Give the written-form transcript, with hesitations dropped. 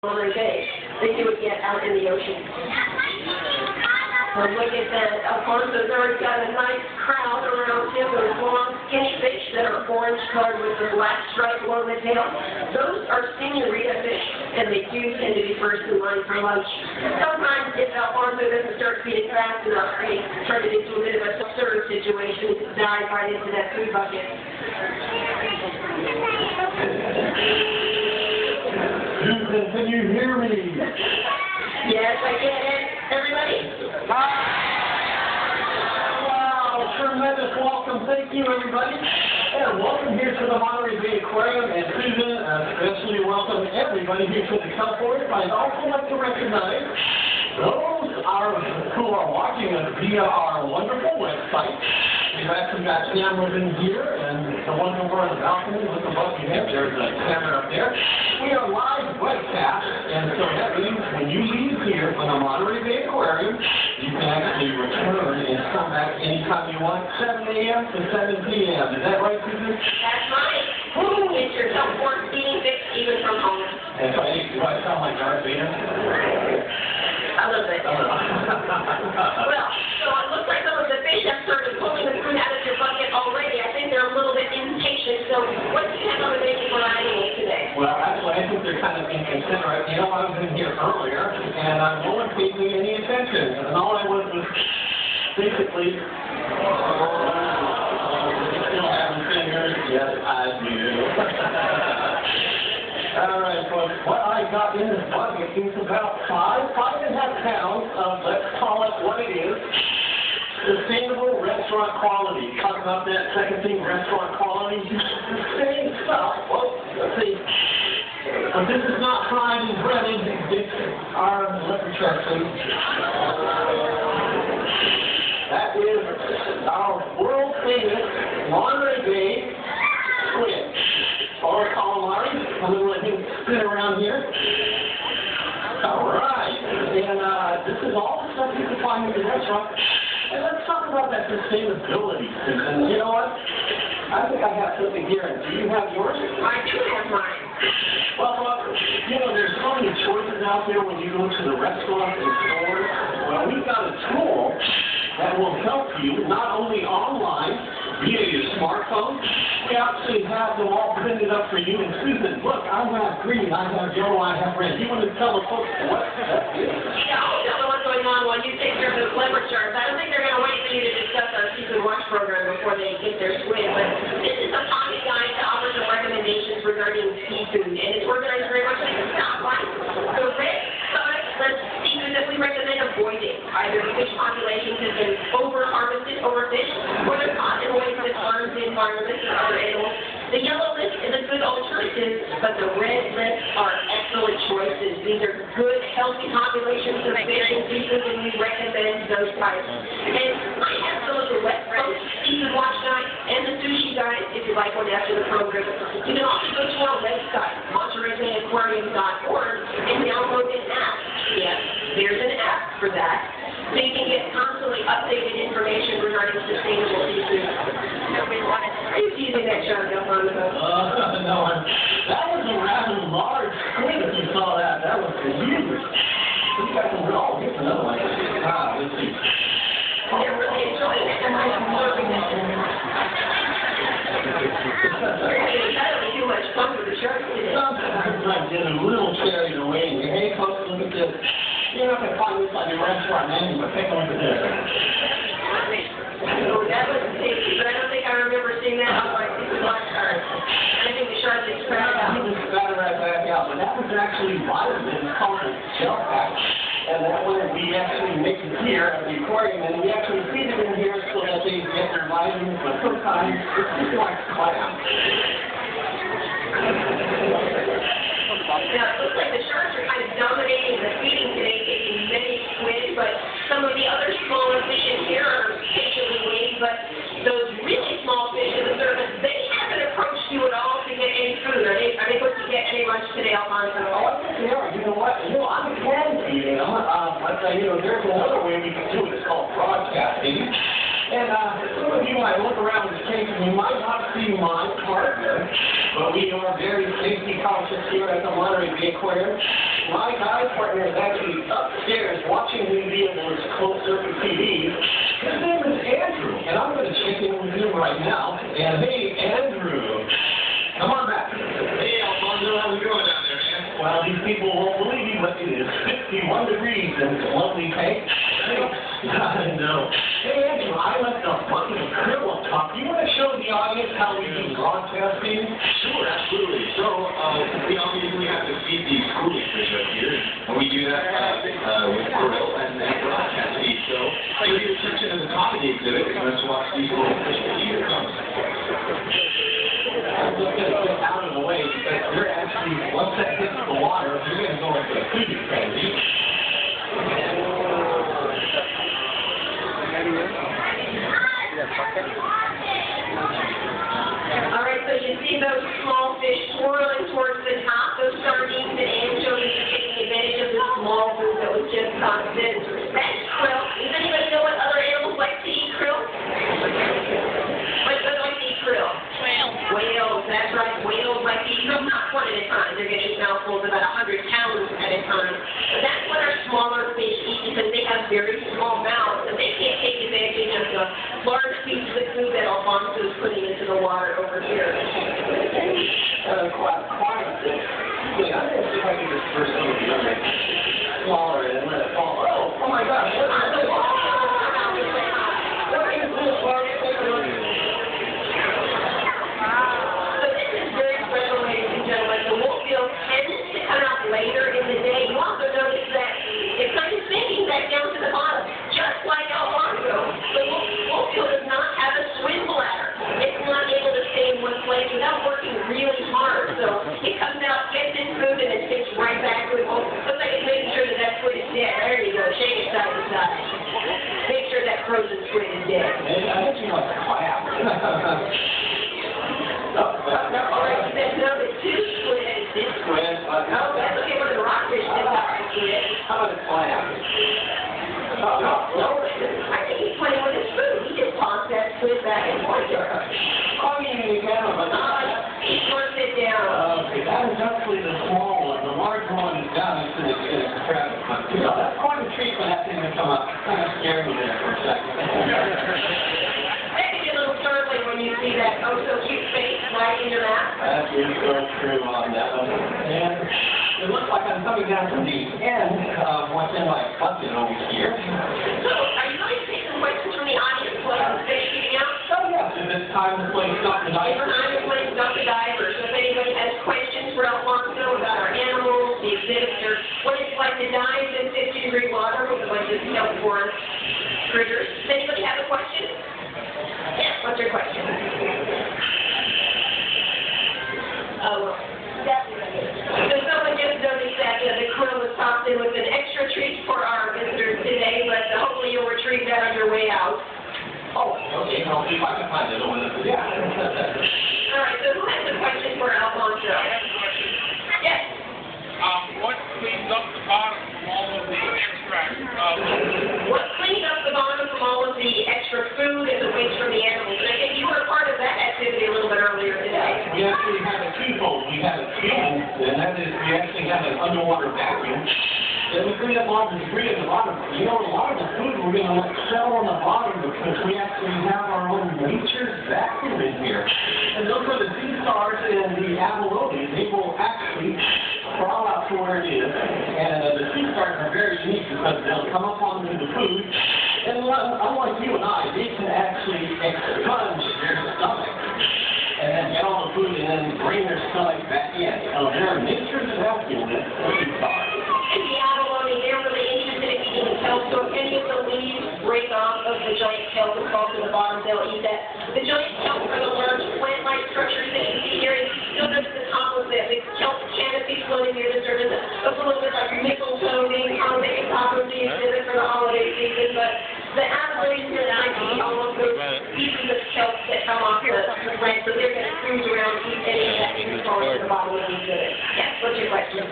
Monterey Bay than you would get out in the ocean. Look at that. Alfonso's already got a nice crowd around him. Those long, skinny fish that are orange colored with the black stripe along the tail. Those are senorita fish, and they do tend to be first in line for lunch. Sometimes, if Alfonso doesn't start feeding fast enough, they turn it into a bit of a absurd situation to dive right into that food bucket. Susan, can you hear me? Yes, I can. Everybody? Wow, tremendous welcome. Thank you, everybody. And welcome here to the Monterey Bay Aquarium. And Susan, especially welcome everybody here to the California. I'd also like to recognize those who are watching us via our wonderful website. We've actually got cameras in here, and the one over on the balcony, look above you there, there's a camera up there. We are live webcast, and so that means when you leave here from the Monterey Bay Aquarium, you can actually return and come back anytime you want, 7 a.m. to 7 p.m. Is that right, Susan? That's right. Get your self-work feeding fix even from home. And so do I sound like Darth Vader? A little bit. Well, so it looks like some of the fish have started pulling the food out of your bucket already. I think they're a little bit impatient. So what do you have on the menu for our animals today? Well, actually, I think they're kind of inconsiderate. You know, I was in here earlier, and no one paid me any attention. And all I was basically, still having fingers. Yes, I do. All right, folks, what I got in this bucket is about 5.5 pounds of, let's call it what it is, sustainable restaurant quality. Talk about that second thing, restaurant quality. The same stuff. Well, let's see. But this is not fried and breaded. It's our, let me check, please. That is our world famous Monterey Bay squid. Or calamari. I'm going to let him spin around here. All right. And this is all the stuff you can find in the restaurant. And let's talk about that sustainability. And you know what? I think I have something here. Do you have yours? I do have mine. Well, you know, there's so many choices out there when you go to the restaurants and stores. Well, we've got a tool that will help you not only online, via your smartphone. We actually have them all printed up for you. And Susan, look, I have green, I have yellow, I have red. You want to tell the folks what that is? Yeah, I'll tell them what's going on while you take care of the flavor charts. I don't think they're going to wait for you to discuss our season watch program before they get their squid, but this is a pocket guide to offer some recommendations regarding seafood, and it's organized very much like a stoplight. The red side lists seafood that we recommend avoiding. Either fish populations have been over-harvested, overfished, or they're caught in ways that harm the environment and other animals. The yellow list is a good alternative, but the red list are excellent choices. These are good, healthy populations of fish and seafood, and we recommend those types. And I have some of the West Coast seafood watch guide and the sushi guide if you like one after the program. You can also go to our website, MontereyBayAquarium.org, and download an app. Yes, there's an app for that. So you can get constantly updated information regarding sustainable seafood. Are you teasing that shark up on the boat? No, that was a rather large squid if you saw that. That was huge. We got some real, here's another one. Let's see. They're really enjoying it. And I'm serving it. That was too much fun for the shark today. Sometimes I get a little carried away. Hey, folks, look at this. You're not going to find this on your restaurant menu, but take a look at this. Oh, that was tasty, but I don't think I remember seeing that on my watch card. I think the shark just spat it out. He just spat it right back out. But that was actually vitamin. It's called a shell pack. And that one we actually make it here at the aquarium, and we actually feed it in here so that they get their vitamins, but sometimes it's like clam. Now, it looks like the sharks are kind of dominating the feeding today, taking many squid, but some of the other smaller fish in here are patiently waiting, but those really small fish in the service, they haven't approached you at all to get any food. Are they supposed to get any lunch today, Alfonso? Oh, yeah, you know what? You know, I'm a can feeding them. But, you know, there's another way we can do it. It's called broadcasting. And some of you might look around this case and you might not see my partner, but we are very safety conscious here at the Monterey Bay Aquarium. My guy partner is actually upstairs watching me be able to close circuit TV. His name is Andrew, and I'm going to check in with him right now. And hey, Andrew, come on back. Hey, Alfonso, how's it going down there, man? Well, these people won't believe you, but it is 51 degrees in this lovely tank. I know. Hey, Andrew, I left a bucket of krill up top. Do you want to show the audience how we do broadcasting? Sure, absolutely. So, we obviously have to feed these schooling fish up here, and we do that with krill and broadcast feed. So, for your attention at the top of the exhibit, let's watch these little fish here. I'm just going to get out of the way because you're actually, once that hits the water, you're going to go into a feeding frenzy. All right, so you see those small fish swirling towards the top, those sardines and anchovies are taking advantage of the small food that was just constant. That's krill. Does anybody know what other animals like to eat krill? What do they like to eat krill? Whales, that's right. Whales like to eat krill, not one at a time. They're going to eat mouthfuls about 100 pounds at a time. But that's what our smaller fish eat because they have very small mouths and they can't take advantage of the large pieces of food that Alfonso is putting into the water over here. Quite. Wait, I'm going to see if I can disperse some of the other smaller and let it fall. Oh my gosh. What is this? What is this? So this is very special, ladies and gentlemen. The wolfgill tends to come out later in the day. You also notice that it's kind of sinking back down to the bottom, just like Alfonso. The wolfgill does not have a swim bladder. It's not able to stay in one place without working really hard. So it comes out, gets its food, and it sticks right back to it. Looks like it's making sure that that squid is dead. There you go. Shake it side to side. Make sure that frozen squid is dead. I think you want to clap. All right, there's number two squid. This squid. Oh, that's okay. One of the rockfish did not squid. How about a clam? No, I think he's playing with his food. He just tossed that squid back and forth. Call me in the camera, but He wants it down. okay, that is actually the small one. The large one is down into the crab. You know, that's quite a treat for that thing to come up. Kind of scared me there for a second. That can be a little startling when you see that oh so cute face right in your lap. That is so true on that one. And it looks like I'm coming down to the end of what's in my bucket over here. So, are you going to take some questions from the audience while the fish eating out? So yes, if it's time to play Stop the Diver. Time to play Stop the Diver. So if anybody has questions for Alfonso about our animals, the exhibits, or what it's like to dive in 50-degree water with a bunch of kelp-borne critters. Does anybody have a question? Yes, what's your question? So someone just noticed that the krill was tossed in with an extra treat for our visitors today, but hopefully you'll retrieve that on your way out. Oh, okay. I'll see if I can find it. Yeah. All right, so who has a question for Alfonso? I have a question. Yes. What cleans up the bottom from all of the extract? What cleans up the bottom from all of the extra food and the waste from the animals? And I think you were a part of that activity a little bit earlier today. We actually have a twofold. We have a clean, and that is we actually have an underwater vacuum. And we clean up all the debris at the bottom. You know, a lot of the food we're going to let settle on the bottom because we actually have our own nature's vacuum in here. And those are the sea stars and the abalone. They will actually crawl out to where it is. And the sea stars are very unique because they'll come up onto the food. And unlike you and I, they can actually expunge their stomach and then get all the food and then bring their stomach back in. So they're nature's vacuum, the sea stars. And the abalone, they're really interested in eating kelp, so if any of the leaves break off of the giant kelp and fall to the bottom, they'll eat that. The giant kelp are the large plant-like structures that you see here, and you'll notice the top of the kelp canopy floating near the surface. It looks a little bit like mistletoe, maybe on the top of the exhibit for the holiday season, but the abalone really like to eat all of those pieces of kelp that come off the plant, so they're going to cruise around and eat any of that food falling to the bottom of the exhibit. Yes, what's your question?